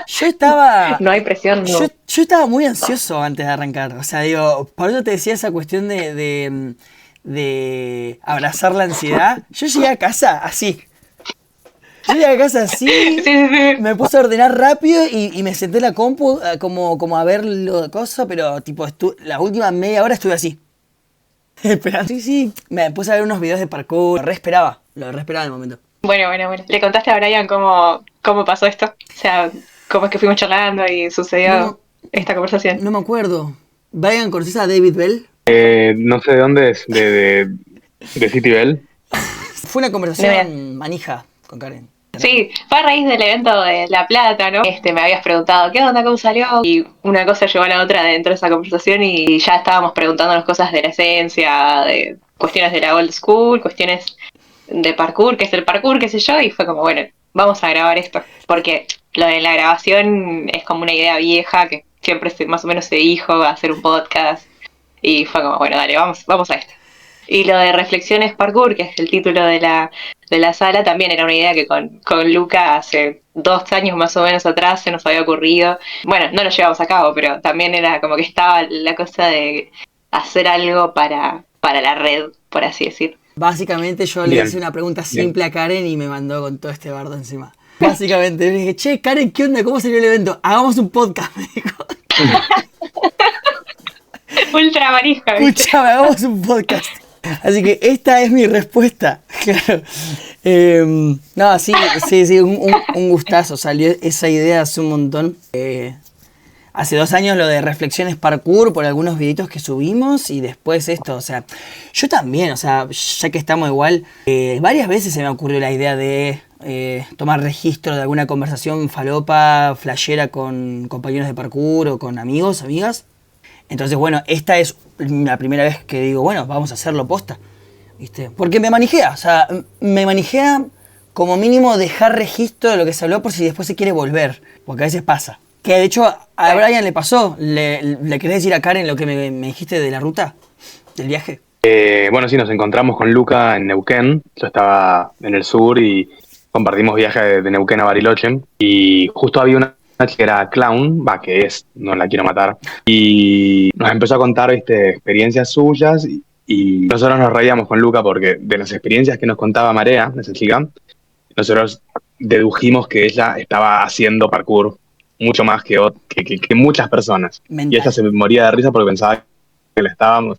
Yo estaba... No hay presión, no. Yo estaba muy ansioso antes de arrancar. O sea, digo, por eso te decía esa cuestión de abrazar la ansiedad. Yo llegué a casa así. Yo llegué a casa así, Sí. me puse a ordenar rápido y me senté en la compu como a ver la cosa, pero tipo, la última media hora estuve así. Esperando. Sí, me puse a ver unos videos de parkour. Lo re esperaba en el momento. Bueno. ¿Le contaste a Brian cómo pasó esto? O sea, cómo es que fuimos charlando y sucedió esta conversación. No me acuerdo. Brian, ¿conoces a David Bell? No sé de dónde es, de City Bell. Fue una conversación manija con Karen. Sí, fue a raíz del evento de La Plata, ¿no? Me habías preguntado, ¿qué onda? ¿Cómo salió? Y una cosa llevó a la otra dentro de esa conversación y ya estábamos preguntándonos cosas de la esencia, de cuestiones de la old school, cuestiones de parkour, qué es el parkour, qué sé yo, y fue como, bueno, vamos a grabar esto. Porque lo de la grabación es como una idea vieja que siempre más o menos se dijo, va a hacer un podcast, y fue como, bueno, dale, vamos a esto. Y lo de Reflexiones Parkour, que es el título de la sala, también era una idea que con Luca hace 2 años más o menos atrás se nos había ocurrido. Bueno, no lo llevamos a cabo, pero también era como que estaba la cosa de hacer algo para la red, por así decir. Básicamente yo le hice una pregunta simple a Karen y me mandó con todo este bardo encima. Básicamente le dije, che, Karen, ¿qué onda? ¿Cómo salió el evento? Hagamos un podcast, me dijo. Ultra manija. Escuchame, hagamos un podcast. Así que esta es mi respuesta. Claro. No, sí, un gustazo. Salió esa idea hace un montón. Hace 2 años lo de Reflexiones Parkour por algunos videitos que subimos y después esto, o sea, yo también, o sea, ya que estamos igual, varias veces se me ocurrió la idea de tomar registro de alguna conversación falopa, flashera con compañeros de parkour o con amigos, amigas. Entonces, bueno, esta es la primera vez que digo, bueno, vamos a hacerlo posta, ¿viste? Porque me manijea, o sea, me manijea como mínimo dejar registro de lo que se habló por si después se quiere volver, porque a veces pasa. Que de hecho a Brian le pasó. ¿Le querés decir a Karen lo que me dijiste de la ruta? ¿Del viaje? Bueno, sí, nos encontramos con Luca en Neuquén. Yo estaba en el sur y compartimos viaje de Neuquén a Bariloche. Y justo había una chica que era clown, no la quiero matar. Y nos empezó a contar, experiencias suyas. Y nosotros nos reíamos con Luca porque de las experiencias que nos contaba Marea, esa chica, nosotros dedujimos que ella estaba haciendo parkour mucho más que muchas personas. Mental. Y ella se moría de risa porque pensaba que le estábamos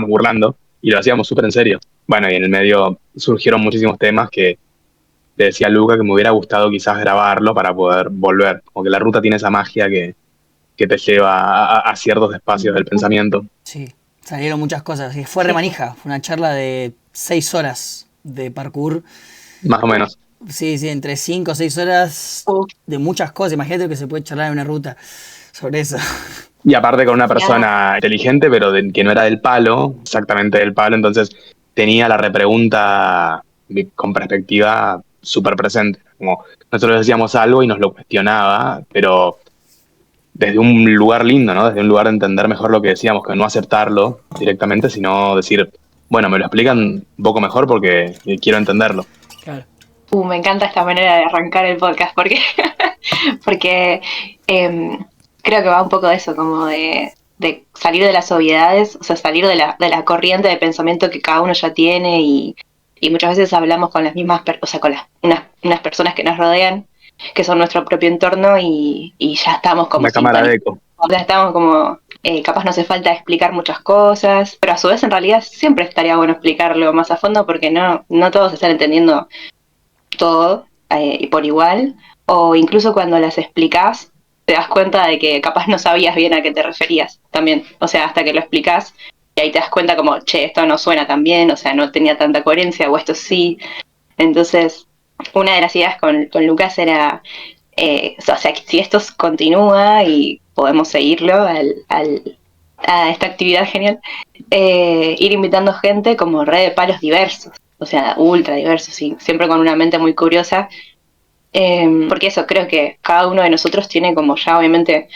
burlando y lo hacíamos súper en serio. Bueno, y en el medio surgieron muchísimos temas que le decía a Luca que me hubiera gustado quizás grabarlo para poder volver. Como que la ruta tiene esa magia que te lleva a ciertos espacios del pensamiento. Sí, salieron muchas cosas. Y fue remanija, fue una charla de 6 horas de parkour. Más o menos. Sí, entre 5 o 6 horas de muchas cosas. Imagínate lo que se puede charlar en una ruta sobre eso. Y aparte con una persona inteligente, pero que no era del palo, exactamente del palo, entonces tenía la repregunta con perspectiva súper presente. Como nosotros decíamos algo y nos lo cuestionaba, pero desde un lugar lindo, ¿no? Desde un lugar de entender mejor lo que decíamos, que no aceptarlo directamente, sino decir, bueno, me lo explican un poco mejor porque quiero entenderlo. Claro. Me encanta esta manera de arrancar el podcast porque creo que va un poco de eso, como de salir de las obviedades, o sea, salir de la corriente de pensamiento que cada uno ya tiene y muchas veces hablamos con las mismas, con unas personas que nos rodean, que son nuestro propio entorno y ya estamos como... Una cámara de eco. Ya estamos como... capaz no hace falta explicar muchas cosas, pero a su vez en realidad siempre estaría bueno explicarlo más a fondo porque no todos están entendiendo todo y por igual, o incluso cuando las explicás te das cuenta de que capaz no sabías bien a qué te referías también, o sea, hasta que lo explicás y ahí te das cuenta como, che, esto no suena tan bien, o sea, no tenía tanta coherencia, o esto sí. Entonces, una de las ideas con Lucas era, o sea, si esto continúa y podemos seguirlo a esta actividad genial, ir invitando gente como red de palos diversos, o sea, ultra diversos, y siempre con una mente muy curiosa, porque eso, creo que cada uno de nosotros tiene como ya obviamente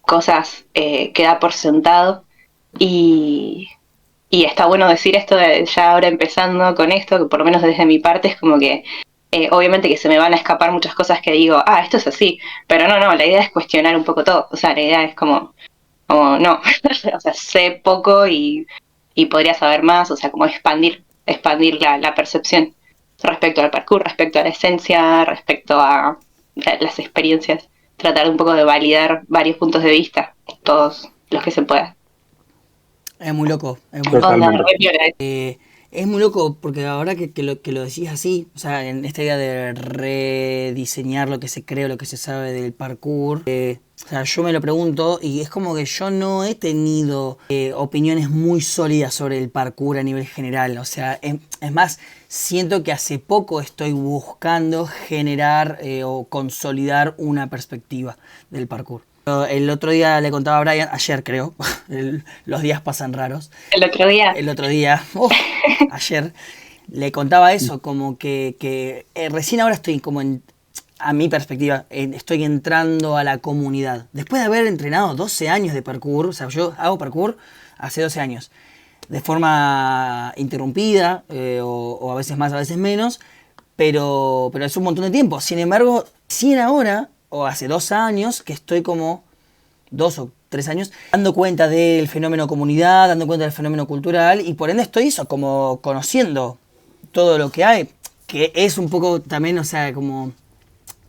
cosas que da por sentado, y está bueno decir esto de ya ahora empezando con esto, que por lo menos desde mi parte es como que Obviamente que se me van a escapar muchas cosas que digo, esto es así, pero no, la idea es cuestionar un poco todo, o sea, la idea es como no, o sea, sé poco y podría saber más, o sea, como expandir la percepción respecto al parkour, respecto a la esencia, respecto a las experiencias, tratar un poco de validar varios puntos de vista, todos los que se pueda. Es muy loco, es muy loco. Totalmente. Es muy loco porque ahora que lo decís así, o sea, en esta idea de rediseñar lo que se cree o lo que se sabe del parkour, o sea, yo me lo pregunto y es como que yo no he tenido opiniones muy sólidas sobre el parkour a nivel general. O sea, es más, siento que hace poco estoy buscando generar o consolidar una perspectiva del parkour. El otro día le contaba a Brian, ayer creo, los días pasan raros. El otro día, ayer, le contaba eso, como que recién ahora estoy como a mi perspectiva, estoy entrando a la comunidad. Después de haber entrenado 12 años de parkour, o sea, yo hago parkour hace 12 años, de forma interrumpida, o a veces más, a veces menos, pero es un montón de tiempo. Sin embargo, recién ahora, o hace 2 años, que estoy como 2 o 3 años, dando cuenta del fenómeno comunidad, dando cuenta del fenómeno cultural, y por ende estoy eso, como conociendo todo lo que hay, que es un poco también, o sea, como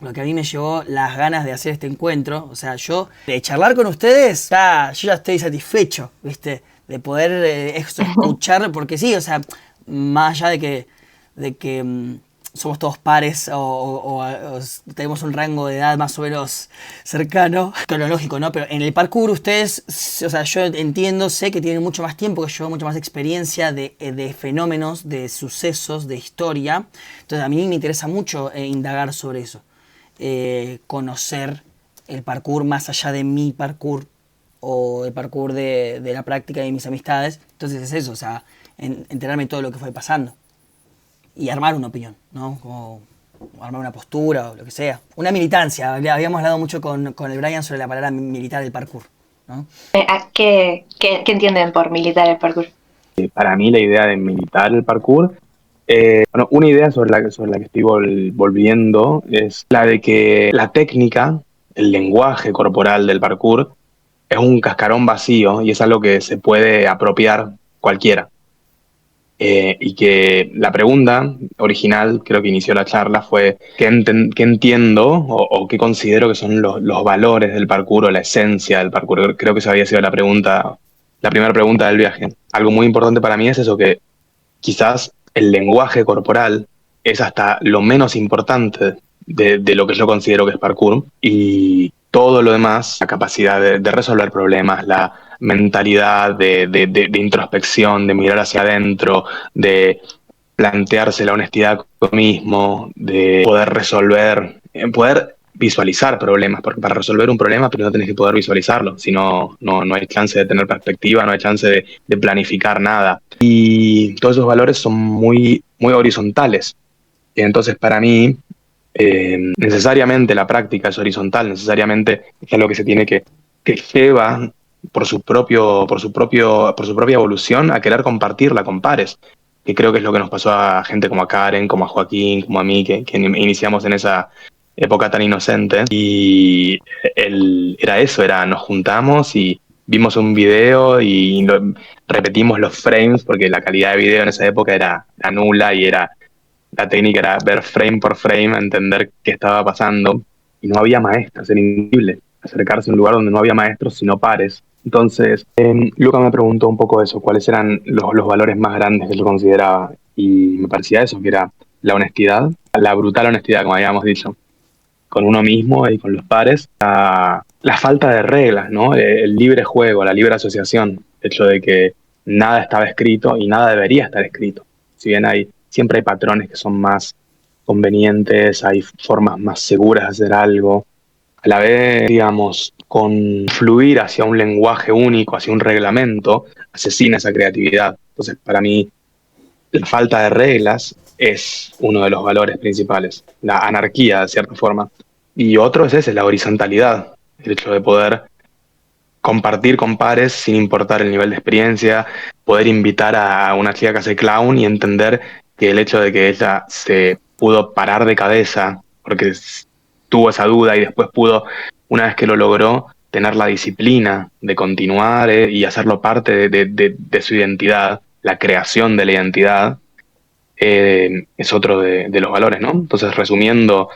lo que a mí me llevó las ganas de hacer este encuentro. O sea, yo, de charlar con ustedes, yo ya estoy satisfecho, ¿viste? De poder escuchar, porque sí, o sea, más allá de que somos todos pares o tenemos un rango de edad más o menos cercano, cronológico, ¿no? Pero en el parkour ustedes, o sea, yo entiendo, sé que tienen mucho más tiempo que yo, mucha más experiencia de fenómenos, de sucesos, de historia. Entonces a mí me interesa mucho indagar sobre eso. Conocer el parkour más allá de mi parkour o el parkour de la práctica de mis amistades. Entonces es eso, o sea, enterarme de todo lo que fue pasando y armar una opinión, ¿no? Como armar una postura o lo que sea. Una militancia. Habíamos hablado mucho con el Brian sobre la palabra militar del parkour, ¿no? ¿Qué entienden por militar el parkour? Para mí la idea de militar el parkour, bueno, una idea sobre la que estoy volviendo es la de que la técnica, el lenguaje corporal del parkour es un cascarón vacío y es algo que se puede apropiar cualquiera. Y que la pregunta original, creo que inició la charla, fue ¿qué entiendo o qué considero que son los valores del parkour o la esencia del parkour? Creo que esa había sido la primera pregunta del viaje. Algo muy importante para mí es eso, que quizás el lenguaje corporal es hasta lo menos importante de lo que yo considero que es parkour, y todo lo demás, la capacidad de resolver problemas, la mentalidad de introspección, de mirar hacia adentro, de plantearse la honestidad con uno mismo, de poder resolver, poder visualizar problemas, porque para resolver un problema primero tenés que poder visualizarlo, si no, no hay chance de tener perspectiva, no hay chance de planificar nada. Y todos esos valores son muy, muy horizontales. Y entonces para mí, necesariamente la práctica es horizontal, necesariamente es algo que se tiene que lleva por su propia evolución a querer compartirla con pares, que creo que es lo que nos pasó a gente como a Karen, como a Joaquín, como a mí, que iniciamos en esa época tan inocente. Y nos juntamos y vimos un video y repetimos los frames, porque la calidad de video en esa época era nula y la técnica era ver frame por frame, entender qué estaba pasando, y no había maestros, era increíble acercarse a un lugar donde no había maestros sino pares. Entonces, Luca me preguntó un poco eso, cuáles eran los valores más grandes que yo consideraba, y me parecía eso, que era la honestidad, la brutal honestidad, como habíamos dicho, con uno mismo y con los pares, la falta de reglas, ¿no? El libre juego, la libre asociación, el hecho de que nada estaba escrito y nada debería estar escrito. Si bien siempre hay patrones que son más convenientes, hay formas más seguras de hacer algo, a la vez, digamos, con fluir hacia un lenguaje único, hacia un reglamento, asesina esa creatividad. Entonces, para mí, la falta de reglas es uno de los valores principales, la anarquía, de cierta forma. Y otro es ese, la horizontalidad, el hecho de poder compartir con pares sin importar el nivel de experiencia, poder invitar a una chica que hace clown y entender que el hecho de que ella se pudo parar de cabeza, porque tuvo esa duda y después pudo, una vez que lo logró, tener la disciplina de continuar y hacerlo parte de su identidad, la creación de la identidad, es otro de los valores, ¿no? Entonces, resumiendo,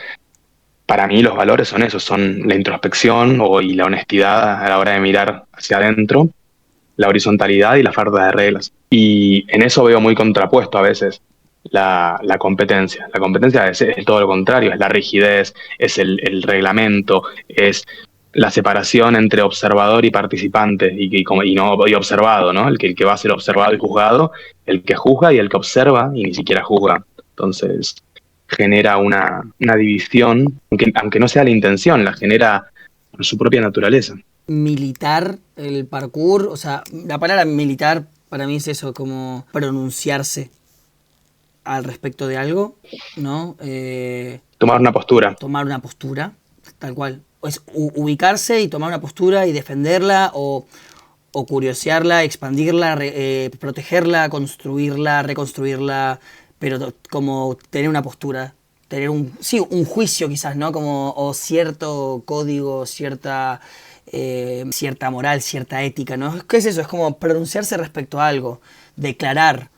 para mí los valores son esos, son la introspección y la honestidad a la hora de mirar hacia adentro, la horizontalidad y la falta de reglas. Y en eso veo muy contrapuesto a veces la competencia. La competencia es todo lo contrario, es la rigidez, es el reglamento, es la separación entre observador y participante y observado, ¿no? El que va a ser observado y juzgado, el que juzga y el que observa y ni siquiera juzga. Entonces genera una división, aunque no sea la intención, la genera por su propia naturaleza. Militar el parkour, o sea, la palabra militar para mí es eso, como pronunciarse al respecto de algo, ¿no? Tomar una postura. Tomar una postura, tal cual. Es ubicarse y tomar una postura y defenderla o curiosearla, expandirla, protegerla, construirla, reconstruirla, pero como tener una postura, tener un juicio quizás, ¿no? O cierto código, cierta moral, cierta ética, ¿no? ¿Qué es eso? Es como pronunciarse respecto a algo, declarar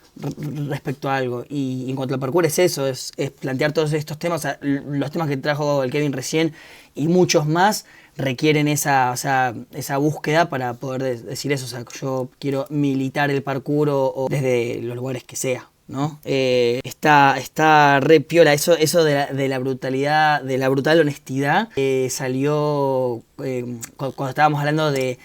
respecto a algo. Y en cuanto al parkour es eso, es plantear todos estos temas, o sea, los temas que trajo el Kevin recién y muchos más requieren esa búsqueda para poder decir eso. O sea, yo quiero militar el parkour o desde los lugares que sea, ¿no? Está re piola eso de la brutalidad, de la brutal honestidad. Salió cuando estábamos hablando de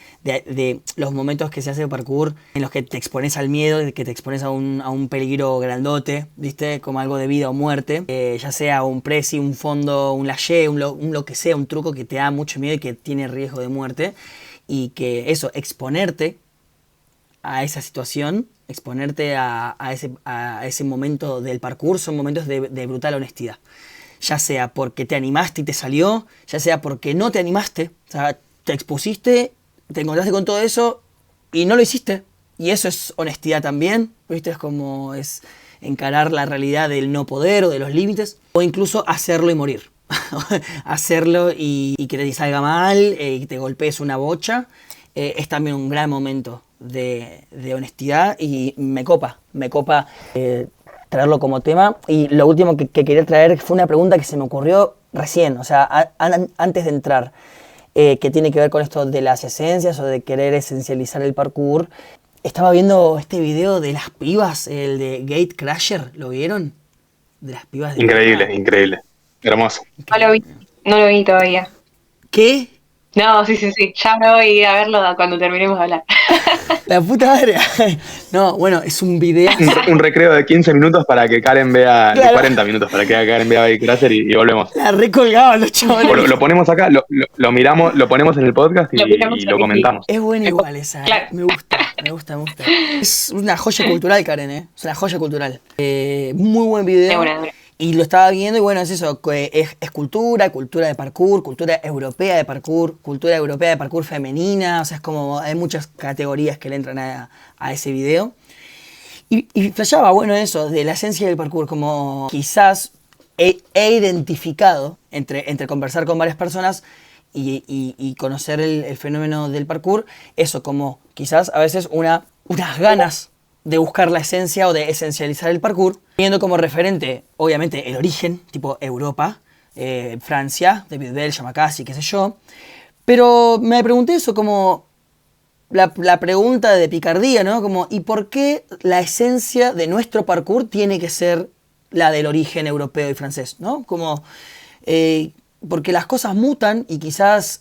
los momentos que se hace parkour en los que te expones al miedo, que te expones a un peligro grandote, ¿viste? Como algo de vida o muerte, ya sea un presi, un fondo, un lashé, un lo que sea, un truco que te da mucho miedo y que tiene riesgo de muerte, y que eso, exponerte a esa situación, exponerte a ese momento del parkour, son momentos de brutal honestidad. Ya sea porque te animaste y te salió, ya sea porque no te animaste, o sea, te expusiste, te encontraste con todo eso y no lo hiciste. Y eso es honestidad también, ¿viste? Es encarar la realidad del no poder o de los límites, o incluso hacerlo y morir. Hacerlo y que te salga mal, y te golpees una bocha, es también un gran momento de honestidad, y me copa traerlo como tema. Y lo último que quería traer fue una pregunta que se me ocurrió recién, o sea, antes de entrar, que tiene que ver con esto de las esencias o de querer esencializar el parkour. Estaba viendo este video de las pibas, el de Gate Crasher, ¿lo vieron? De las pibas de Increíble, hermoso. No lo vi todavía. ¿Qué? No, sí, ya me voy a ir a verlo cuando terminemos de hablar. La puta madre. No, bueno, es un video. Un recreo de 15 minutos para que Karen vea, claro. De 40 minutos para que Karen vea Gate Crasher y volvemos. La recolgaban los chavales. Lo ponemos acá, lo miramos, lo ponemos en el podcast y lo comentamos. Es buena igual esa, claro. Me gusta. Es una joya cultural, Karen, Es una joya cultural. Muy buen video. Buena. Y lo estaba viendo y bueno, es eso, es cultura de parkour, cultura europea de parkour femenina, o sea, es como hay muchas categorías que le entran a ese video. Y flashaba, bueno, eso, de la esencia del parkour, como quizás he identificado entre conversar con varias personas y conocer el fenómeno del parkour, eso, como quizás a veces unas ganas de buscar la esencia o de esencializar el parkour, teniendo como referente, obviamente, el origen, tipo Europa, Francia, David Bell, Yamakasi, qué sé yo. Pero me pregunté eso, como la pregunta de picardía, ¿no? Como, ¿y por qué la esencia de nuestro parkour tiene que ser la del origen europeo y francés, ¿no? Como, porque las cosas mutan y quizás...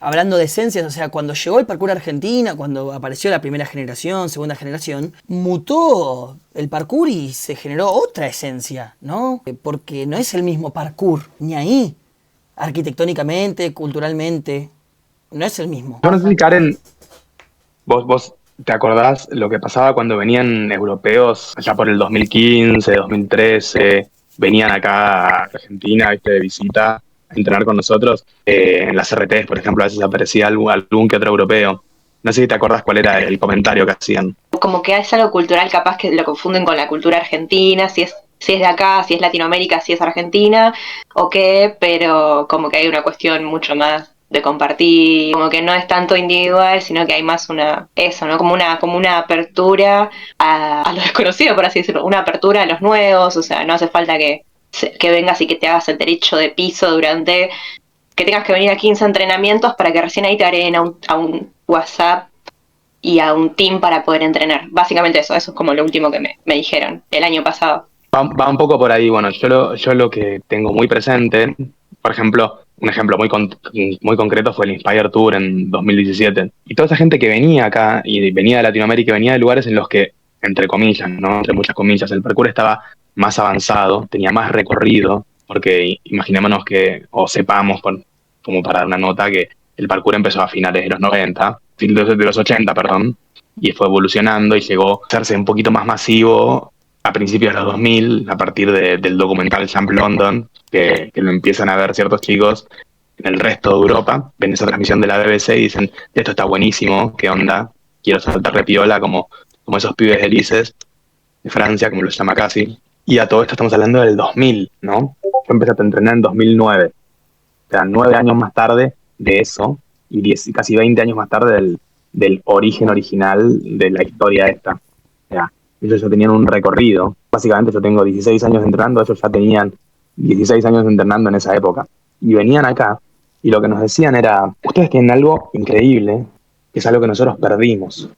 hablando de esencias, o sea, cuando llegó el parkour a Argentina, cuando apareció la primera generación, segunda generación, mutó el parkour y se generó otra esencia, ¿no? Porque no es el mismo parkour, ni ahí. Arquitectónicamente, culturalmente, no es el mismo. Yo no sé si, Karen, vos te acordás lo que pasaba cuando venían europeos allá por el 2015, 2013, venían acá a Argentina, de visita, a entrenar con nosotros, en las RTs, por ejemplo, a veces aparecía algún que otro europeo. No sé si te acordás cuál era el comentario que hacían. Como que es algo cultural, capaz que lo confunden con la cultura argentina, si es si es de acá, si es Latinoamérica, si es Argentina o qué, pero como que hay una cuestión mucho más de compartir, como que no es tanto individual, sino que hay más eso, ¿no? Como una apertura a lo desconocido, por así decirlo, una apertura a los nuevos, o sea, no hace falta que vengas y que te hagas el derecho de piso durante, que tengas que venir a 15 entrenamientos para que recién ahí te agreguen a un WhatsApp y a un team para poder entrenar. Básicamente eso es como lo último que me dijeron el año pasado. Va un poco por ahí. Bueno, yo lo que tengo muy presente, por ejemplo, un ejemplo muy concreto fue el Inspire Tour en 2017. Y toda esa gente que venía acá y venía de Latinoamérica, venía de lugares en los que, entre comillas, ¿no? Entre muchas comillas, el parkour estaba más avanzado, tenía más recorrido, porque imaginémonos que, o sepamos, como para dar una nota, que el parkour empezó a finales de los 90, de los 80, perdón, y fue evolucionando y llegó a hacerse un poquito más masivo a principios de los 2000, a partir del documental Jump London, que lo empiezan a ver ciertos chicos en el resto de Europa, ven esa transmisión de la BBC y dicen, esto está buenísimo, ¿qué onda? Quiero saltar de piola como esos pibes helices de Francia, como los llama casi. Y a todo esto estamos hablando del 2000, ¿no? Yo empecé a entrenar en 2009, o sea, 9 años más tarde de eso, y casi 20 años más tarde del origen original de la historia esta. O sea, ellos ya tenían un recorrido. Básicamente yo tengo 16 años entrenando, ellos ya tenían 16 años entrenando en esa época. Y venían acá y lo que nos decían era, ustedes tienen algo increíble, que es algo que nosotros perdimos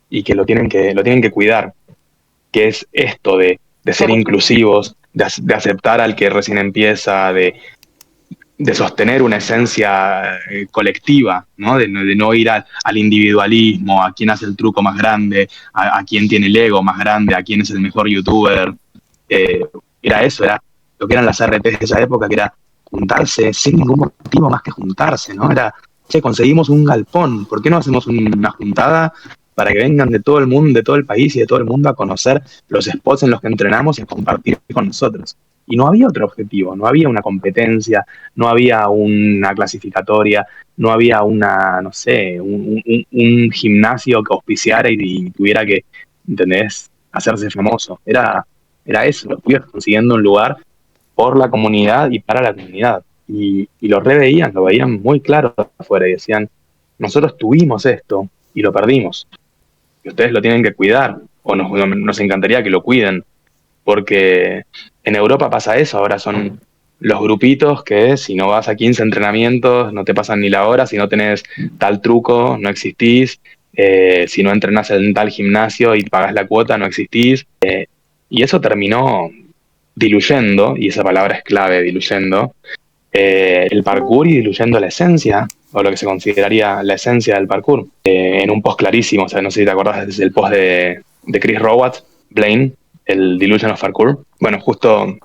y que lo tienen que cuidar, que es esto de ser inclusivos, de aceptar al que recién empieza, de sostener una esencia colectiva, ¿no? De no ir al individualismo, a quién hace el truco más grande, a quién tiene el ego más grande, a quién es el mejor youtuber. Era eso, era lo que eran las RTs de esa época, que era juntarse sin ningún motivo más que juntarse, ¿no? Era, che, conseguimos un galpón, ¿por qué no hacemos una juntada para que vengan de todo el mundo, de todo el país y de todo el mundo a conocer los spots en los que entrenamos y a compartir con nosotros? Y no había otro objetivo, no había una competencia, no había una clasificatoria, no había no sé, un gimnasio que auspiciara y tuviera que, ¿entendés?, hacerse famoso. Era eso, los pibes consiguiendo un lugar por la comunidad y para la comunidad. Y lo reveían, lo veían muy claro afuera y decían, nosotros tuvimos esto y lo perdimos. Y ustedes lo tienen que cuidar, o nos encantaría que lo cuiden, porque en Europa pasa eso, ahora son los grupitos que si no vas a 15 entrenamientos no te pasan ni la hora, si no tenés tal truco no existís, si no entrenás en tal gimnasio y pagás la cuota no existís, y eso terminó diluyendo, y esa palabra es clave, diluyendo, el parkour y diluyendo la esencia, o lo que se consideraría la esencia del parkour, en un post clarísimo. O sea, no sé si te acordás del post de Chris Rowan, Blaine, el Delusion of Parkour. Bueno, justo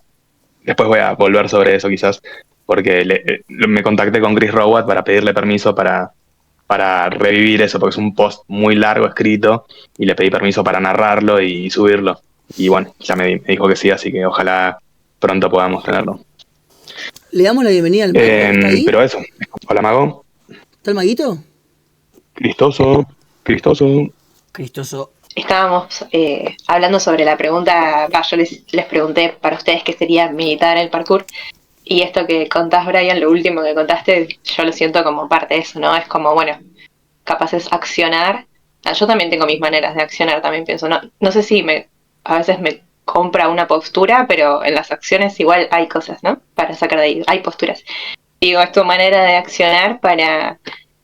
después voy a volver sobre eso quizás, porque me contacté con Chris Rowan para pedirle permiso para revivir eso, porque es un post muy largo escrito, y le pedí permiso para narrarlo y subirlo. Y bueno, ya me dijo que sí, así que ojalá pronto podamos tenerlo. Le damos la bienvenida al mago. ¿Está ahí? Pero eso, hola mago. ¿Está el maguito? Cristoso. Estábamos hablando sobre la pregunta, yo les pregunté para ustedes qué sería militar el parkour, y esto que contás, Brian, lo último que contaste, yo lo siento como parte de eso, ¿no? Es como, bueno, capaz es accionar. Yo también tengo mis maneras de accionar, también pienso, no sé si a veces me compra una postura, pero en las acciones igual hay cosas, ¿no? Para sacar de ahí, hay posturas. Digo, es tu manera de accionar para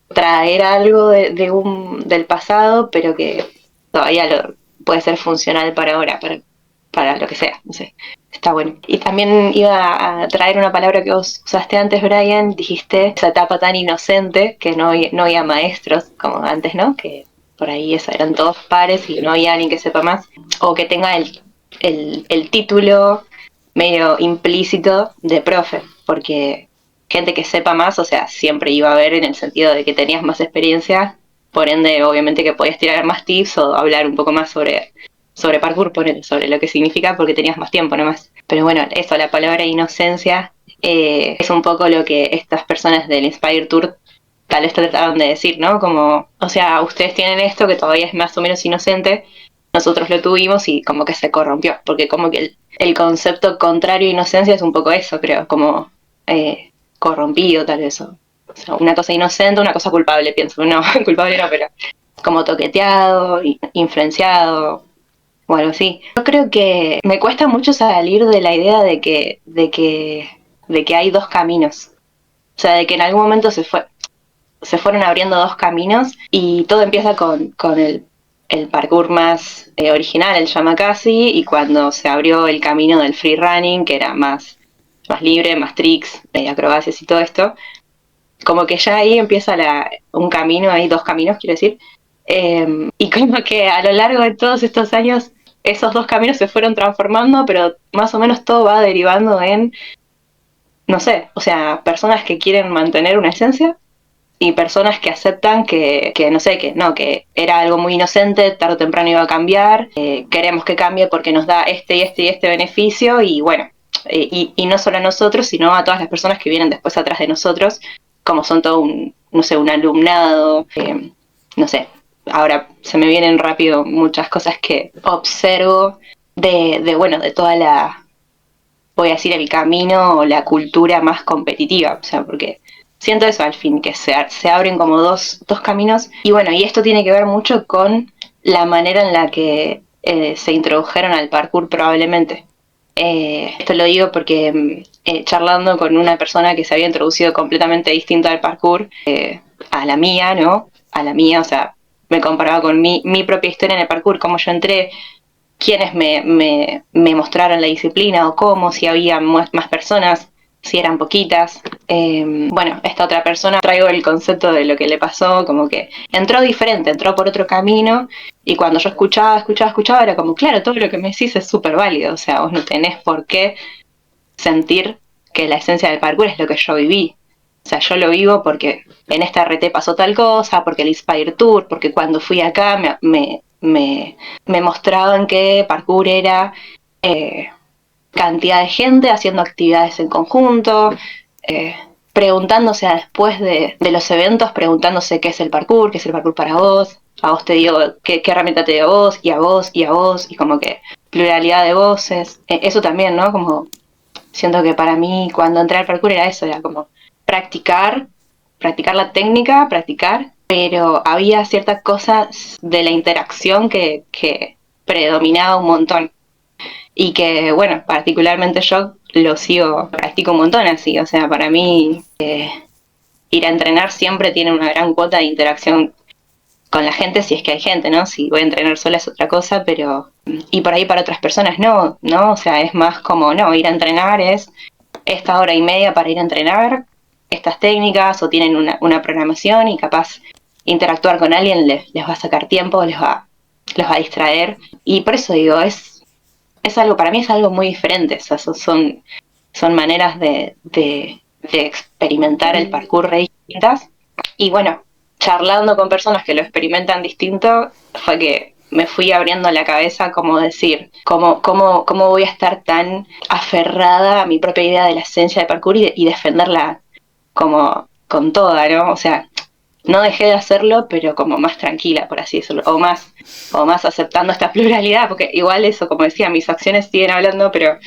traer algo del pasado, pero que todavía puede ser funcional para ahora, para lo que sea, no sé, está bueno. Y también iba a traer una palabra que vos usaste antes, Brian, dijiste esa etapa tan inocente, que no había maestros como antes, ¿no? Que por ahí eso, eran todos pares y no había alguien que sepa más, o que tenga el título medio implícito de profe, porque gente que sepa más, o sea, siempre iba a haber, en el sentido de que tenías más experiencia, por ende, obviamente que podías tirar más tips o hablar un poco más sobre parkour, sobre lo que significa, porque tenías más tiempo nomás. Pero bueno, eso, la palabra inocencia, es un poco lo que estas personas del Inspire Tour tal vez trataban de decir, ¿no? Como, o sea, ustedes tienen esto que todavía es más o menos inocente, nosotros lo tuvimos y como que se corrompió, porque como que el concepto contrario a inocencia es un poco eso, creo, como corrompido tal vez. O sea, una cosa inocente, una cosa culpable, pienso. No, culpable no, pero como toqueteado, influenciado o algo así. Yo creo que me cuesta mucho salir de la idea de que hay dos caminos. O sea, de que en algún momento se fueron abriendo dos caminos y todo empieza con el parkour más original, el Yamakasi, y cuando se abrió el camino del free running, que era más libre, más tricks, acrobacias y todo esto, como que ya ahí empieza un camino, hay dos caminos, quiero decir, y como que a lo largo de todos estos años esos dos caminos se fueron transformando, pero más o menos todo va derivando en, no sé, o sea, personas que quieren mantener una esencia y personas que aceptan que no sé, que era algo muy inocente, tarde o temprano iba a cambiar, queremos que cambie porque nos da este y este y este beneficio, y bueno, y no solo a nosotros, sino a todas las personas que vienen después atrás de nosotros, como son todo no sé, un alumnado, no sé, ahora se me vienen rápido muchas cosas que observo bueno, de toda voy a decir, el camino o la cultura más competitiva, o sea, porque siento eso al fin, que se abren como dos caminos, y bueno, y esto tiene que ver mucho con la manera en la que se introdujeron al parkour probablemente. Esto lo digo porque charlando con una persona que se había introducido completamente distinto al parkour, a la mía, ¿no? A la mía, o sea, me comparaba con mi propia historia en el parkour, cómo yo entré, quiénes me mostraron la disciplina o cómo, si había más personas, si eran poquitas. Bueno, esta otra persona, traigo el concepto de lo que le pasó, como que entró diferente, entró por otro camino, y cuando yo escuchaba, era como, claro, todo lo que me decís es súper válido, o sea, vos no tenés por qué sentir que la esencia del parkour es lo que yo viví. O sea, yo lo vivo porque en esta RT pasó tal cosa, porque el Inspire Tour, porque cuando fui acá me mostraban que parkour era cantidad de gente haciendo actividades en conjunto, preguntándose después de los eventos, preguntándose qué es el parkour para vos, a vos te digo qué herramienta te dio a vos, y a vos, y a vos, y como que pluralidad de voces, eso también, ¿no? Como siento que para mí cuando entré al parkour era eso, era como practicar la técnica, pero había ciertas cosas de la interacción que predominaba un montón. Y que, bueno, particularmente yo practico un montón así. O sea, para mí ir a entrenar siempre tiene una gran cuota de interacción con la gente, si es que hay gente, ¿no? Si voy a entrenar sola es otra cosa, pero... Y por ahí para otras personas no, ¿no? O sea, es más como, no, ir a entrenar es esta hora y media para ir a entrenar, estas técnicas, o tienen una programación, y capaz interactuar con alguien les va a sacar tiempo, los va a distraer. Y por eso digo, es algo, para mí es algo muy diferente. O sea, son maneras de experimentar el parkour re distintas. Y bueno, charlando con personas que lo experimentan distinto, fue que me fui abriendo la cabeza, como decir, ¿cómo voy a estar tan aferrada a mi propia idea de la esencia de parkour y defenderla como con toda, ¿no? O sea, no dejé de hacerlo, pero como más tranquila, por así decirlo, o más aceptando esta pluralidad, porque igual eso, como decía, mis acciones siguen hablando, pero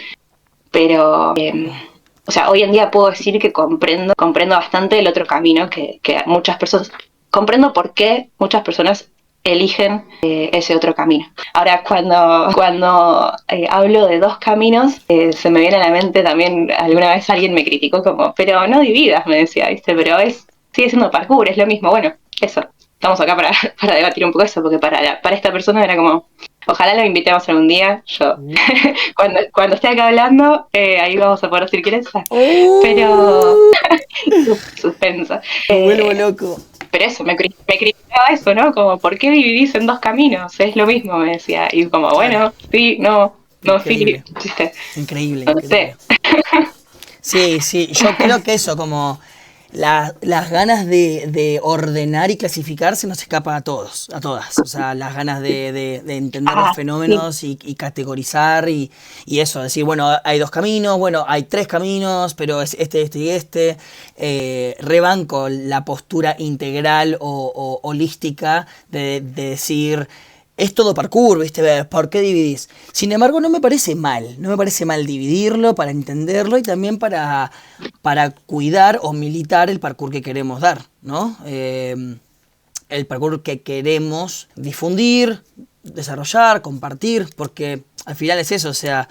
o sea, hoy en día puedo decir que comprendo bastante el otro camino que muchas personas, comprendo por qué muchas personas eligen ese otro camino. Ahora, cuando hablo de dos caminos, se me viene a la mente también, alguna vez alguien me criticó como, pero no dividas, me decía, ¿viste? Pero sigue siendo parkour, es lo mismo. Bueno, eso, estamos acá para debatir un poco eso, porque para esta persona era como, ojalá lo invitemos algún día. Yo, cuando esté acá hablando, ahí vamos a poder decir quién es. Pero, suspenso. Me vuelvo loco. Pero eso, me criticaba eso, ¿no? Como, ¿por qué dividís en dos caminos? Es lo mismo, me decía. Y como, bueno, sí, no, Increíble. sí, ¿viste? Increíble, No increíble. sé. Sí, yo creo que eso, como las ganas de ordenar y clasificar se nos escapa a todos, a todas. O sea, las ganas de entender los fenómenos y categorizar y eso, decir, bueno, hay dos caminos, bueno, hay tres caminos, pero es este y este. Rebanco la postura integral o holística de decir... es todo parkour, ¿viste? ¿Por qué dividís? Sin embargo, no me parece mal dividirlo para entenderlo y también para cuidar o militar el parkour que queremos dar, ¿no? El parkour que queremos difundir, desarrollar, compartir, porque al final es eso, o sea,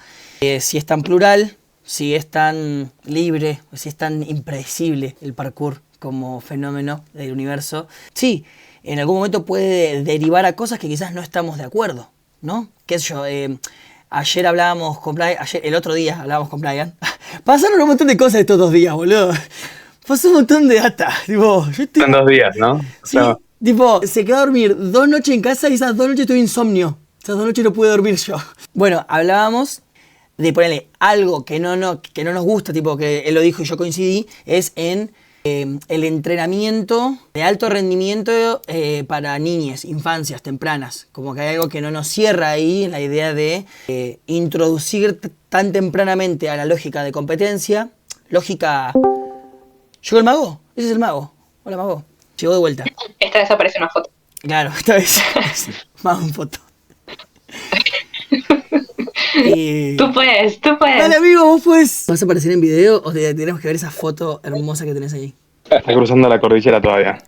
si es tan plural, si es tan libre, si es tan impredecible el parkour como fenómeno del universo, sí, en algún momento puede derivar a cosas que quizás no estamos de acuerdo, ¿no? ¿Qué sé yo? Ayer hablábamos con Brian, el otro día hablábamos con Brian. Pasaron un montón de cosas estos 2 días, boludo. Pasó un montón de data. Tipo, yo estoy... Son 2 días, ¿no? Sí, tipo, se quedó a dormir 2 noches en casa y esas 2 noches tuve insomnio. Esas 2 noches no pude dormir yo. Bueno, hablábamos de ponerle algo que no nos gusta, tipo que él lo dijo y yo coincidí, es en el entrenamiento de alto rendimiento para niñas, infancias tempranas. Como que hay algo que no nos cierra ahí en la idea de introducir tan tempranamente a la lógica de competencia. Lógica... ¿Llegó el mago? Ese es el mago. Hola, mago. Llegó de vuelta. Esta vez aparece una foto. Claro, esta vez mago en foto. Tú puedes. Dale, amigo, vos puedes. ¿Vas a aparecer en video o tenemos que ver esa foto hermosa que tenés ahí? Está cruzando la cordillera todavía.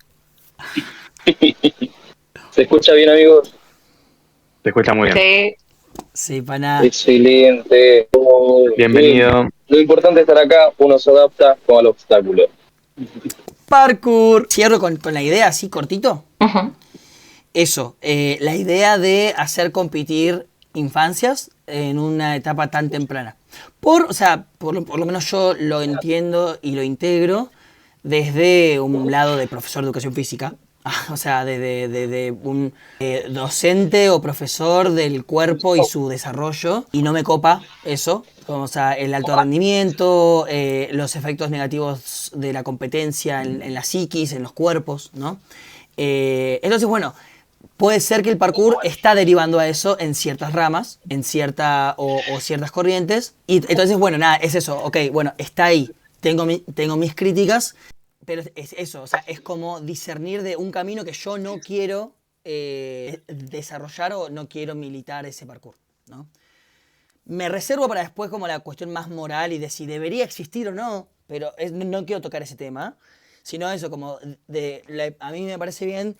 ¿Se escucha bien, amigos? Te escucha muy bien. Sí. Sí, pana. Excelente. Bienvenido. Lo importante es estar acá, uno se adapta como al obstáculo. Parkour. Cierro con la idea así, cortito. Ujú. Eso, la idea de hacer competir infancias en una etapa tan temprana. O sea, por lo menos yo lo entiendo y lo integro desde un lado de profesor de educación física. O sea, de un docente o profesor del cuerpo y su desarrollo. Y no me copa eso. O sea, el alto rendimiento, los efectos negativos de la competencia en la psiquis, en los cuerpos, ¿no? Entonces, bueno, puede ser que el parkour está derivando a eso en ciertas ramas, en ciertas corrientes. Y entonces, bueno, nada, es eso. Ok, bueno, está ahí. Tengo mis críticas, pero es eso. O sea, es como discernir de un camino que yo no quiero desarrollar o no quiero militar ese parkour, ¿no? Me reservo para después como la cuestión más moral y de si debería existir o no, pero no quiero tocar ese tema, sino eso, como a mí me parece bien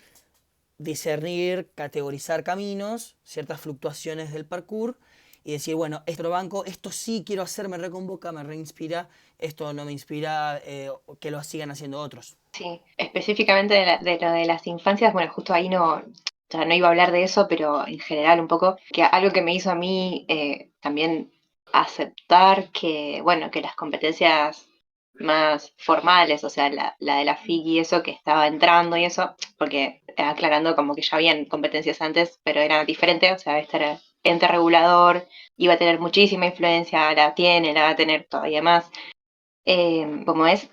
discernir, categorizar caminos, ciertas fluctuaciones del parkour y decir, bueno, esto lo banco, esto sí quiero hacer, me reconvoca, me reinspira, esto no me inspira, que lo sigan haciendo otros. Sí, específicamente de lo de las infancias, bueno, justo ahí no, o sea, no iba a hablar de eso, pero en general un poco, que algo que me hizo a mí también aceptar que, bueno, que las competencias más formales, o sea, la de la FIG y eso, que estaba entrando y eso, porque aclarando como que ya habían competencias antes, pero era diferente, o sea, este era ente regulador, iba a tener muchísima influencia, la tiene, la va a tener todavía más. Como es,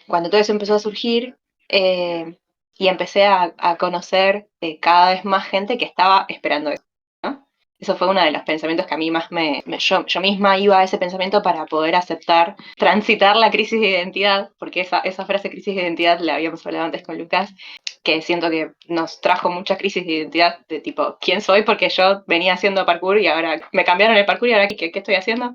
cuando todo eso empezó a surgir y empecé a conocer cada vez más gente que estaba esperando eso, ¿no? Eso fue uno de los pensamientos que a mí más yo misma iba a ese pensamiento para poder aceptar, transitar la crisis de identidad, porque esa frase crisis de identidad la habíamos hablado antes con Lucas, que siento que nos trajo mucha crisis de identidad de tipo, ¿quién soy? Porque yo venía haciendo parkour y ahora me cambiaron el parkour y ahora ¿qué estoy haciendo?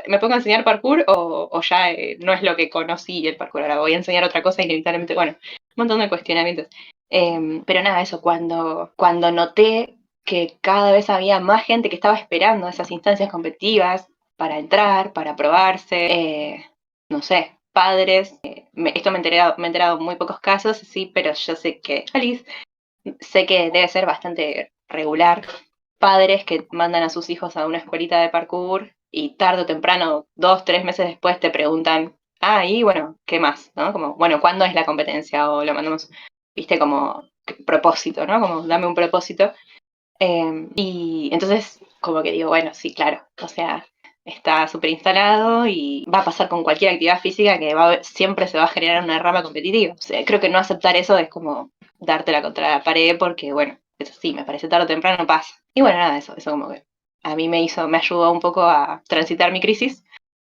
¿Me pongo a enseñar parkour o ya no es lo que conocí el parkour? Ahora voy a enseñar otra cosa inevitablemente, bueno, un montón de cuestionamientos. Pero nada, eso, cuando noté que cada vez había más gente que estaba esperando esas instancias competitivas para entrar, para probarse, no sé, padres, esto me he enterado en muy pocos casos, sí, pero yo sé que, Alice, sé que debe ser bastante regular, padres que mandan a sus hijos a una escuelita de parkour y tarde o temprano, 2, 3 meses después te preguntan, y bueno, ¿qué más? ¿No? Como, bueno, ¿cuándo es la competencia? O lo mandamos, viste, como propósito, ¿no? Como, dame un propósito. Y entonces, como que digo, bueno, sí, claro, o sea, está súper instalado y va a pasar con cualquier actividad física que siempre se va a generar una rama competitiva. O sea, creo que no aceptar eso es como dártela contra la pared porque, bueno, eso sí, me parece tarde o temprano pasa. Y bueno, nada, eso como que a mí me ayudó un poco a transitar mi crisis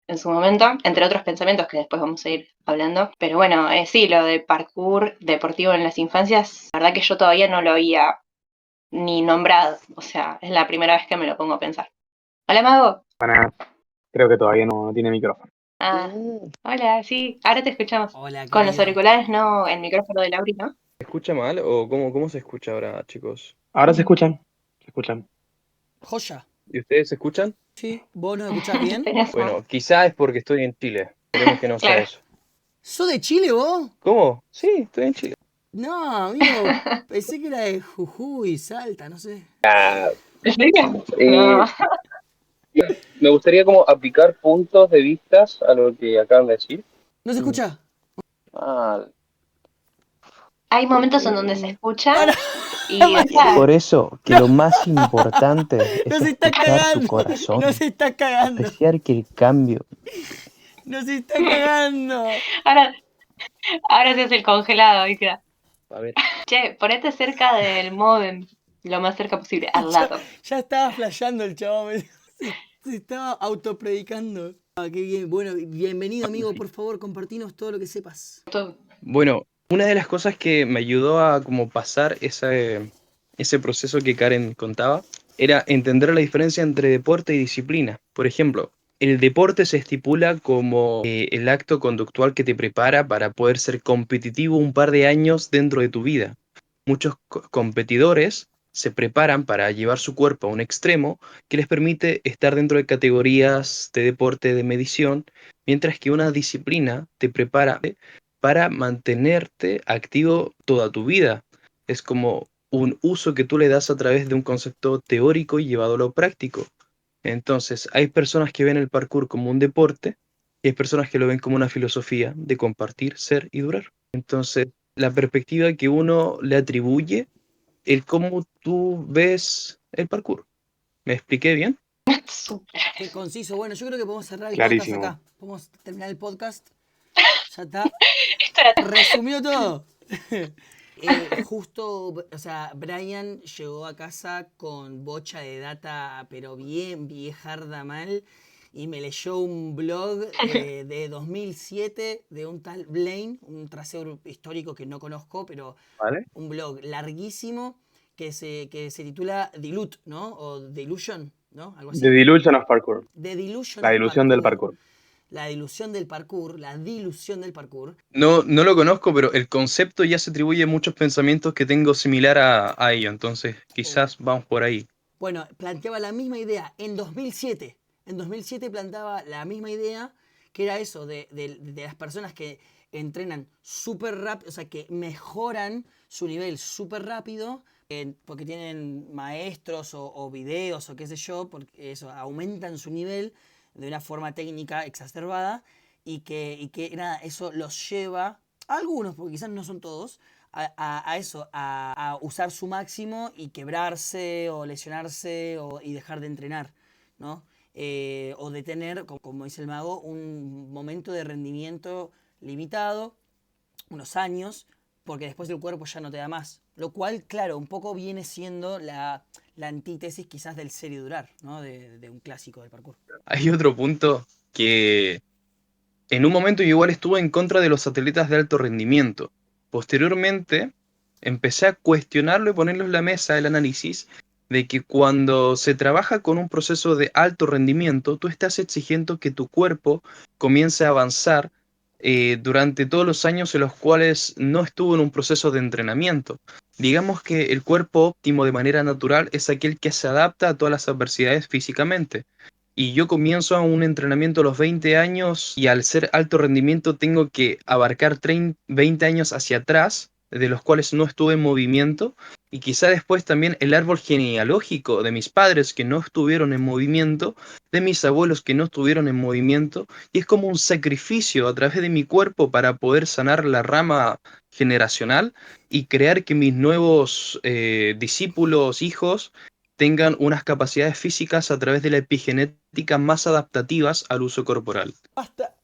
en su momento, entre otros pensamientos que después vamos a ir hablando. Pero bueno, sí, lo de parkour deportivo en las infancias, la verdad que yo todavía no lo había ni nombrado. O sea, es la primera vez que me lo pongo a pensar. Hola, Mago. Bueno, creo que todavía no tiene micrófono. Ah, hola, sí, ahora te escuchamos. Hola, Con los querido. auriculares, no, el micrófono de Lauri, ¿no? ¿Se escucha mal o cómo se escucha ahora, chicos? Ahora se escuchan. Se escuchan. Joya. ¿Y ustedes se escuchan? Sí, ¿vos nos escuchás bien? Tenés Bueno, quizá es porque estoy en Chile. Esperemos que no sea claro. eso. ¿Sos de Chile vos? ¿Cómo? Sí, estoy en Chile. No, amigo, pensé que era de Jujuy, Salta, no sé. ¿En serio? Eh, No. Me gustaría como aplicar puntos de vistas a lo que acaban de decir. ¿No se escucha? Ah, Hay momentos en donde se escucha Para, y Mariano, Por eso, que lo más importante es nos está escuchar tu cagando, corazón, nos está cagando, apreciar que el cambio nos está cagando. ahora, ahora se hace el congelado y queda. A ver. Che, ponete cerca del modem, lo más cerca posible, al Ya, lado. ya estaba flasheando el chabón, se estaba autopredicando. Ah, qué bien, bueno, bienvenido amigo, por favor, compartinos todo lo que sepas. Todo. Bueno, una de las cosas que me ayudó a como pasar ese proceso que Karen contaba era entender la diferencia entre deporte y disciplina. Por ejemplo, el deporte se estipula como el acto conductual que te prepara para poder ser competitivo un par de años dentro de tu vida. Muchos competidores se preparan para llevar su cuerpo a un extremo que les permite estar dentro de categorías de deporte de medición, mientras que una disciplina te prepara para mantenerte activo toda tu vida. Es como un uso que tú le das a través de un concepto teórico y llevado a lo práctico. Entonces, hay personas que ven el parkour como un deporte y hay personas que lo ven como una filosofía de compartir, ser y durar. Entonces, la perspectiva que uno le atribuye, el cómo tú ves el parkour. ¿Me expliqué bien? Súper. Qué conciso, bueno, yo creo que podemos cerrar el podcast Clarísimo. acá. Podemos terminar el podcast. Ya está. Esto era Resumió todo. Justo, o sea, Brian llegó a casa con bocha de data, pero bien viejarda mal, y me leyó un blog de 2007 de un tal Blaine, un trasero histórico que no conozco, pero ¿Vale? un blog larguísimo que se titula Dilute, ¿no? O Delusion, ¿no? Algo The así. Delusion of Parkour. The Delusion La of ilusión del Parkour. parkour. La dilución del parkour, la dilución del parkour. No, no lo conozco, pero el concepto ya se atribuye a muchos pensamientos que tengo similar a ello, entonces quizás vamos por ahí. Bueno, planteaba la misma idea en 2007. En 2007 planteaba la misma idea, que era eso, de las personas que entrenan súper rápido, o sea, que mejoran su nivel súper rápido, porque tienen maestros o videos o qué sé yo, porque eso, aumentan su nivel de una forma técnica exacerbada y que nada, eso los lleva, a algunos, porque quizás no son todos, a eso, a usar su máximo y quebrarse o lesionarse y dejar de entrenar, ¿no? O de tener, como dice el mago, un momento de rendimiento limitado, unos años, porque después el cuerpo ya no te da más. Lo cual, claro, un poco viene siendo la antítesis quizás del ser y durar, ¿no? De un clásico del parkour. Hay otro punto que en un momento yo igual estuve en contra de los atletas de alto rendimiento. Posteriormente empecé a cuestionarlo y ponerlo en la mesa el análisis de que cuando se trabaja con un proceso de alto rendimiento, tú estás exigiendo que tu cuerpo comience a avanzar durante todos los años en los cuales no estuvo en un proceso de entrenamiento. Digamos que el cuerpo óptimo de manera natural es aquel que se adapta a todas las adversidades físicamente. Y yo comienzo un entrenamiento a los 20 años y al ser alto rendimiento tengo que abarcar 20 años hacia atrás, de los cuales no estuve en movimiento, y quizá después también el árbol genealógico de mis padres que no estuvieron en movimiento, de mis abuelos que no estuvieron en movimiento, y es como un sacrificio a través de mi cuerpo para poder sanar la rama generacional y crear que mis nuevos discípulos, hijos, tengan unas capacidades físicas a través de la epigenética más adaptativas al uso corporal. Basta.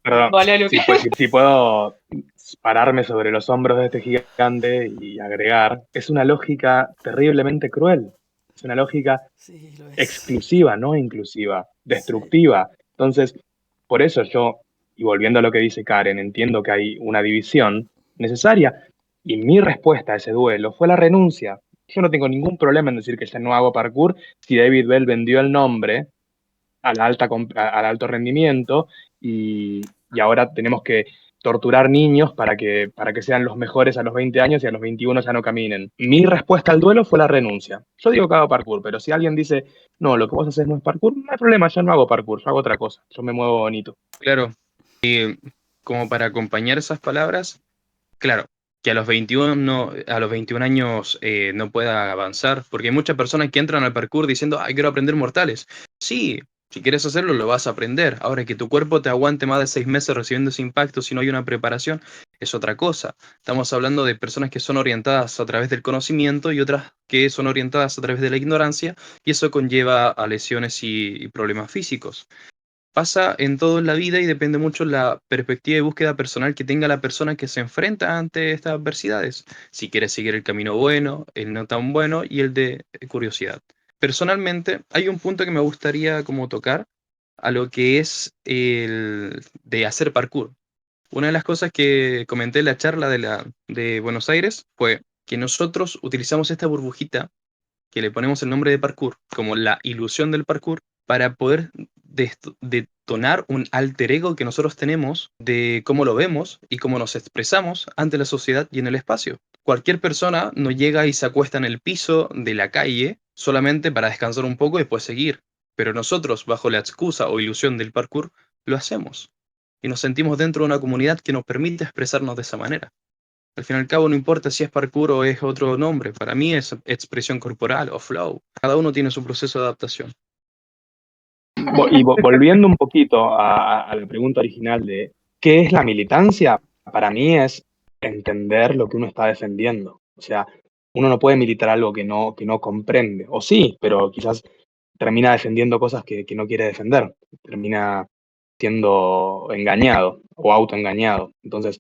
Perdón, Hola, Luca. si puedo pararme sobre los hombros de este gigante y agregar, es una lógica terriblemente cruel. Es una lógica Sí, lo es. exclusiva, no inclusiva, destructiva. Entonces, por eso yo, y volviendo a lo que dice Karen, entiendo que hay una división necesaria. Y mi respuesta a ese duelo fue la renuncia. Yo no tengo ningún problema en decir que ya no hago parkour si David Bell vendió el nombre al alto rendimiento y ahora tenemos que torturar niños para que sean los mejores a los 20 años y a los 21 ya no caminen. Mi respuesta al duelo fue la renuncia. Yo digo que hago parkour, pero si alguien dice, no, lo que vos haces no es parkour, no hay problema, yo no hago parkour, yo hago otra cosa, yo me muevo bonito. Claro, como para acompañar esas palabras, claro, que a los 21 años no pueda avanzar, porque hay muchas personas que entran al parkour diciendo, ay, quiero aprender mortales. Sí, si quieres hacerlo, lo vas a aprender. Ahora, que tu cuerpo te aguante más de 6 meses recibiendo ese impacto si no hay una preparación, es otra cosa. Estamos hablando de personas que son orientadas a través del conocimiento y otras que son orientadas a través de la ignorancia, y eso conlleva a lesiones y problemas físicos. Pasa en todo en la vida y depende mucho la perspectiva y búsqueda personal que tenga la persona que se enfrenta ante estas adversidades. Si quiere seguir el camino bueno, el no tan bueno y el de curiosidad. Personalmente, hay un punto que me gustaría como tocar a lo que es el de hacer parkour. Una de las cosas que comenté en la charla de Buenos Aires fue que nosotros utilizamos esta burbujita que le ponemos el nombre de parkour, como la ilusión del parkour, para poder detonar un alter ego que nosotros tenemos de cómo lo vemos y cómo nos expresamos ante la sociedad y en el espacio. Cualquier persona no llega y se acuesta en el piso de la calle solamente para descansar un poco y después seguir, pero nosotros, bajo la excusa o ilusión del parkour, lo hacemos y nos sentimos dentro de una comunidad que nos permite expresarnos de esa manera. Al fin y al cabo, no importa si es parkour o es otro nombre. Para mí es expresión corporal o flow. Cada uno tiene su proceso de adaptación. Volviendo un poquito a la pregunta original de ¿qué es la militancia? Para mí es entender lo que uno está defendiendo. O sea, uno no puede militar algo que no comprende. O sí, pero quizás termina defendiendo cosas que no quiere defender. Termina siendo engañado o autoengañado. Entonces,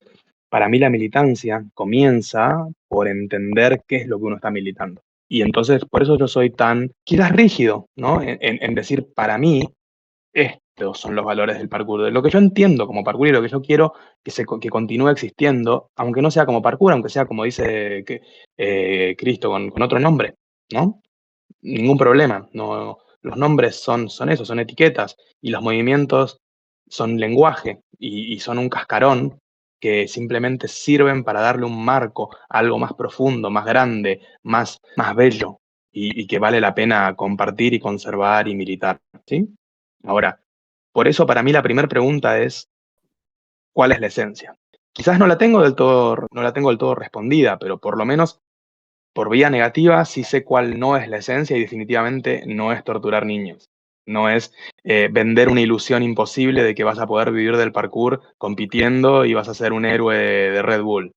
para mí la militancia comienza por entender qué es lo que uno está militando. Y entonces, por eso yo soy tan, quizás rígido, ¿no? En decir, para mí, estos son los valores del parkour, de lo que yo entiendo como parkour y lo que yo quiero que continúe existiendo, aunque no sea como parkour, aunque sea como dice Cristo con otro nombre, ¿no? Ningún problema. No, los nombres son eso, son etiquetas, y los movimientos son lenguaje y son un cascarón que simplemente sirven para darle un marco a algo más profundo, más grande, más bello, y que vale la pena compartir y conservar y militar, ¿sí? Ahora, por eso para mí la primera pregunta es, ¿cuál es la esencia? Quizás no la tengo del todo respondida, pero por lo menos por vía negativa sí sé cuál no es la esencia y definitivamente no es torturar niños. No es vender una ilusión imposible de que vas a poder vivir del parkour compitiendo y vas a ser un héroe de Red Bull.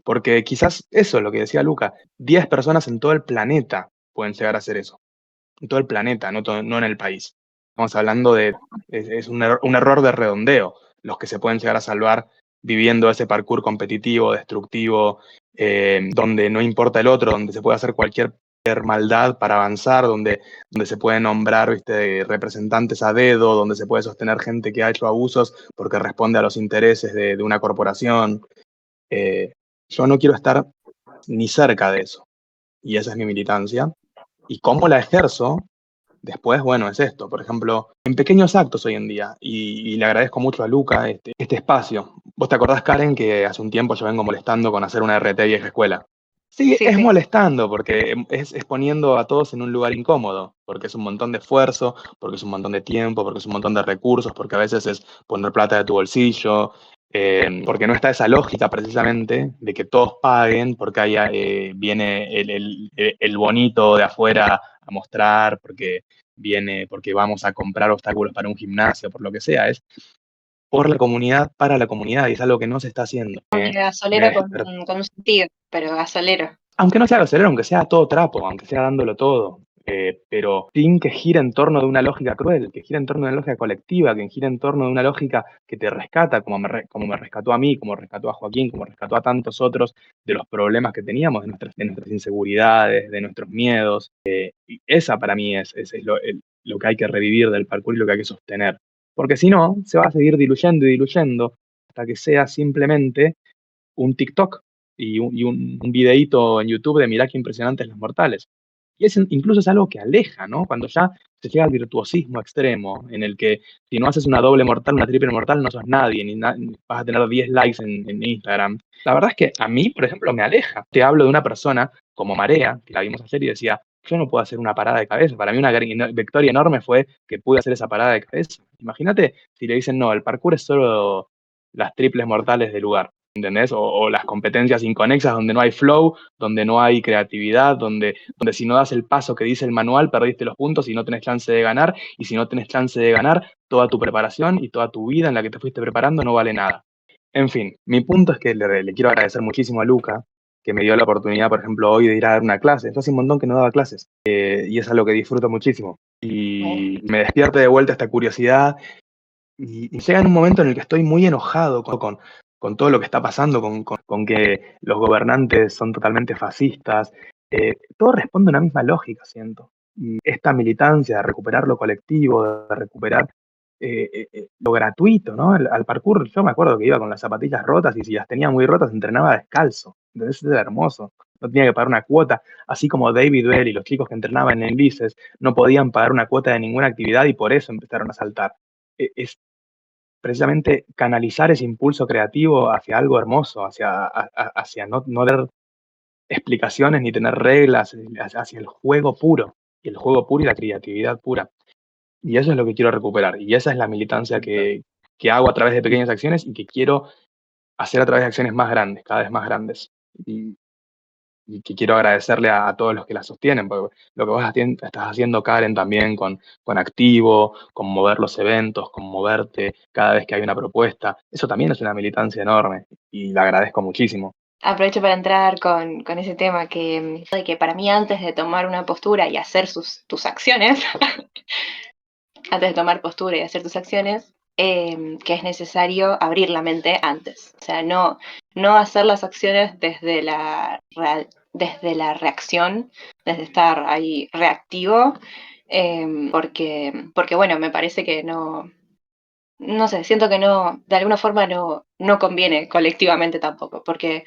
Porque quizás eso es lo que decía Luca, 10 personas en todo el planeta pueden llegar a hacer eso. En todo el planeta, no en el país. Estamos hablando es un error de redondeo, los que se pueden llegar a salvar viviendo ese parkour competitivo, destructivo, donde no importa el otro, donde se puede hacer cualquier maldad para avanzar, donde se puede nombrar, ¿viste?, representantes a dedo, donde se puede sostener gente que ha hecho abusos porque responde a los intereses de una corporación. Yo no quiero estar ni cerca de eso, y esa es mi militancia. ¿Y cómo la ejerzo? Después, bueno, es esto, por ejemplo, en pequeños actos hoy en día, y le agradezco mucho a Luca este espacio. ¿Vos te acordás, Karen, que hace un tiempo yo vengo molestando con hacer una RT vieja escuela? Sí, Sí, es sí. molestando, porque es poniendo a todos en un lugar incómodo, porque es un montón de esfuerzo, porque es un montón de tiempo, porque es un montón de recursos, porque a veces es poner plata de tu bolsillo, porque no está esa lógica precisamente de que todos paguen, porque ahí viene el bonito de afuera a mostrar, porque vamos a comprar obstáculos para un gimnasio, por lo que sea, es por la comunidad, para la comunidad, y es algo que no se está haciendo. Gasolero con un sentido, pero gasolero. Aunque no sea gasolero, aunque sea todo trapo, aunque sea dándolo todo, pero sin que gire en torno de una lógica cruel, que gire en torno de una lógica colectiva, que gire en torno de una lógica que te rescata, como me rescató a mí, como rescató a Joaquín, como rescató a tantos otros de los problemas que teníamos, de nuestras inseguridades, de nuestros miedos. Y esa para mí es lo que hay que revivir del parkour y lo que hay que sostener. Porque si no, se va a seguir diluyendo y diluyendo hasta que sea simplemente un TikTok un videíto en YouTube de mirá qué impresionantes los mortales. Y incluso es algo que aleja, ¿no? Cuando ya se llega al virtuosismo extremo, en el que si no haces una doble mortal, una triple mortal, no sos nadie, ni vas a tener 10 likes en Instagram. La verdad es que a mí, por ejemplo, me aleja. Te hablo de una persona como Marea, que la vimos ayer y decía, yo no puedo hacer una parada de cabeza. Para mí una victoria enorme fue que pude hacer esa parada de cabeza. Imagínate si le dicen, no, el parkour es solo las triples mortales del lugar. ¿Entendés? O las competencias inconexas donde no hay flow, donde no hay creatividad, donde si no das el paso que dice el manual, perdiste los puntos y no tenés chance de ganar, y si no tenés chance de ganar, toda tu preparación y toda tu vida en la que te fuiste preparando no vale nada. En fin, mi punto es que le quiero agradecer muchísimo a Luca, que me dio la oportunidad, por ejemplo, hoy de ir a dar una clase. Yo hace un montón que no daba clases, y es algo que disfruto muchísimo. Bueno, Y me despierta de vuelta esta curiosidad, y llega en un momento en el que estoy muy enojado con todo lo que está pasando, con que los gobernantes son totalmente fascistas. Todo responde a una misma lógica, siento. Y esta militancia de recuperar lo colectivo, de recuperar lo gratuito, ¿no? Al parkour, yo me acuerdo que iba con las zapatillas rotas y si las tenía muy rotas entrenaba descalzo. Entonces era hermoso. No tenía que pagar una cuota, así como David Bell y los chicos que entrenaban en Lices no podían pagar una cuota de ninguna actividad y por eso empezaron a saltar. Es precisamente canalizar ese impulso creativo hacia algo hermoso, hacia no dar explicaciones ni tener reglas, hacia el juego puro, y el juego puro y la creatividad pura. Y eso es lo que quiero recuperar, y esa es la militancia que hago a través de pequeñas acciones y que quiero hacer a través de acciones más grandes, cada vez más grandes. Y que quiero agradecerle a todos los que la sostienen, porque lo que vos estás haciendo, Karen, también con Activo, con mover los eventos, con moverte cada vez que hay una propuesta, eso también es una militancia enorme y la agradezco muchísimo. aprovecho para entrar con ese tema de que para mí antes de tomar una postura y hacer tus acciones, antes de tomar postura y hacer tus acciones, que es necesario abrir la mente antes. O sea, no hacer las acciones desde desde la reacción, desde estar ahí reactivo, porque bueno, me parece que no sé, siento que no, de alguna forma no conviene colectivamente tampoco, porque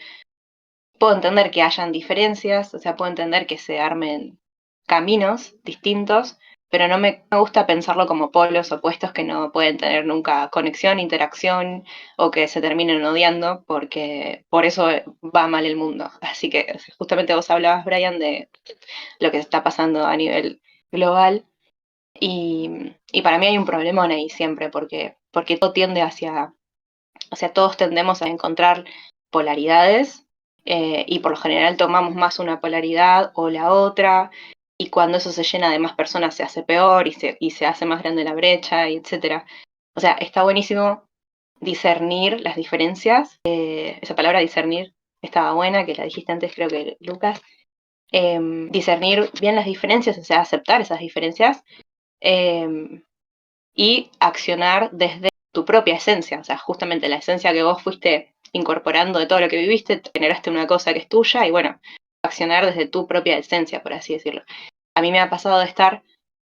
puedo entender que hayan diferencias, o sea, puedo entender que se armen caminos distintos, pero no me gusta pensarlo como polos opuestos que no pueden tener nunca conexión, interacción o que se terminen odiando, porque por eso va mal el mundo. Así que justamente vos hablabas, Brian, de lo que está pasando a nivel global y para mí hay un problema ahí siempre, porque todo tiende o sea, todos tendemos a encontrar polaridades y por lo general tomamos más una polaridad o la otra y cuando eso se llena de más personas se hace peor y se hace más grande la brecha, y etcétera. O sea, está buenísimo discernir las diferencias. Esa palabra discernir estaba buena, que la dijiste antes creo que Lucas. Discernir bien las diferencias, o sea, aceptar esas diferencias y accionar desde tu propia esencia, o sea, justamente la esencia que vos fuiste incorporando de todo lo que viviste, generaste una cosa que es tuya y bueno, accionar desde tu propia esencia, por así decirlo. A mí me ha pasado de estar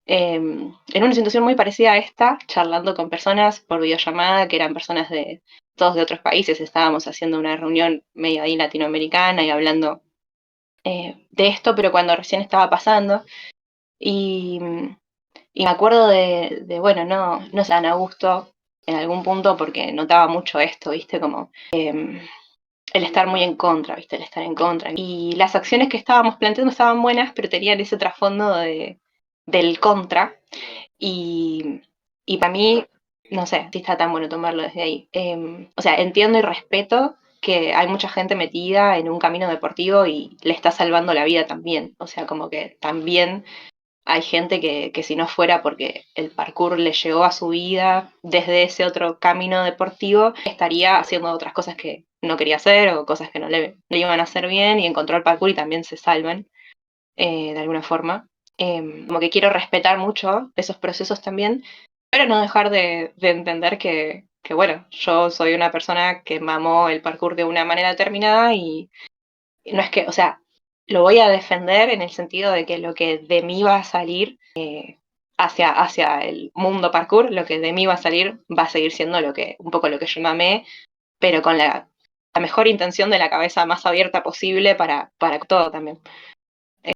en una situación muy parecida a esta, charlando con personas por videollamada, que eran personas de todos de otros países, estábamos haciendo una reunión medio ahí latinoamericana y hablando de esto, pero cuando recién estaba pasando, y y me acuerdo bueno, no se dan a gusto en algún punto porque notaba mucho esto, ¿viste? Como el estar muy en contra, ¿viste? El estar en contra. Y las acciones que estábamos planteando estaban buenas, pero tenían ese trasfondo del contra. Y, y para mí, no sé si está tan bueno tomarlo desde ahí. O sea, entiendo y respeto que hay mucha gente metida en un camino deportivo y le está salvando la vida también. O sea, como que también hay gente que si no fuera porque el parkour le llegó a su vida desde ese otro camino deportivo, estaría haciendo otras cosas que no quería hacer o cosas que no le iban a hacer bien y encontró el parkour y también se salvan de alguna forma. Como que quiero respetar mucho esos procesos también, pero no dejar de entender que, bueno, yo soy una persona que mamó el parkour de una manera determinada y no es que, o sea, lo voy a defender en el sentido de que lo que de mí va a salir hacia el mundo parkour, lo que de mí va a salir va a seguir siendo un poco lo que yo mamé, pero con la mejor intención de la cabeza más abierta posible para todo también.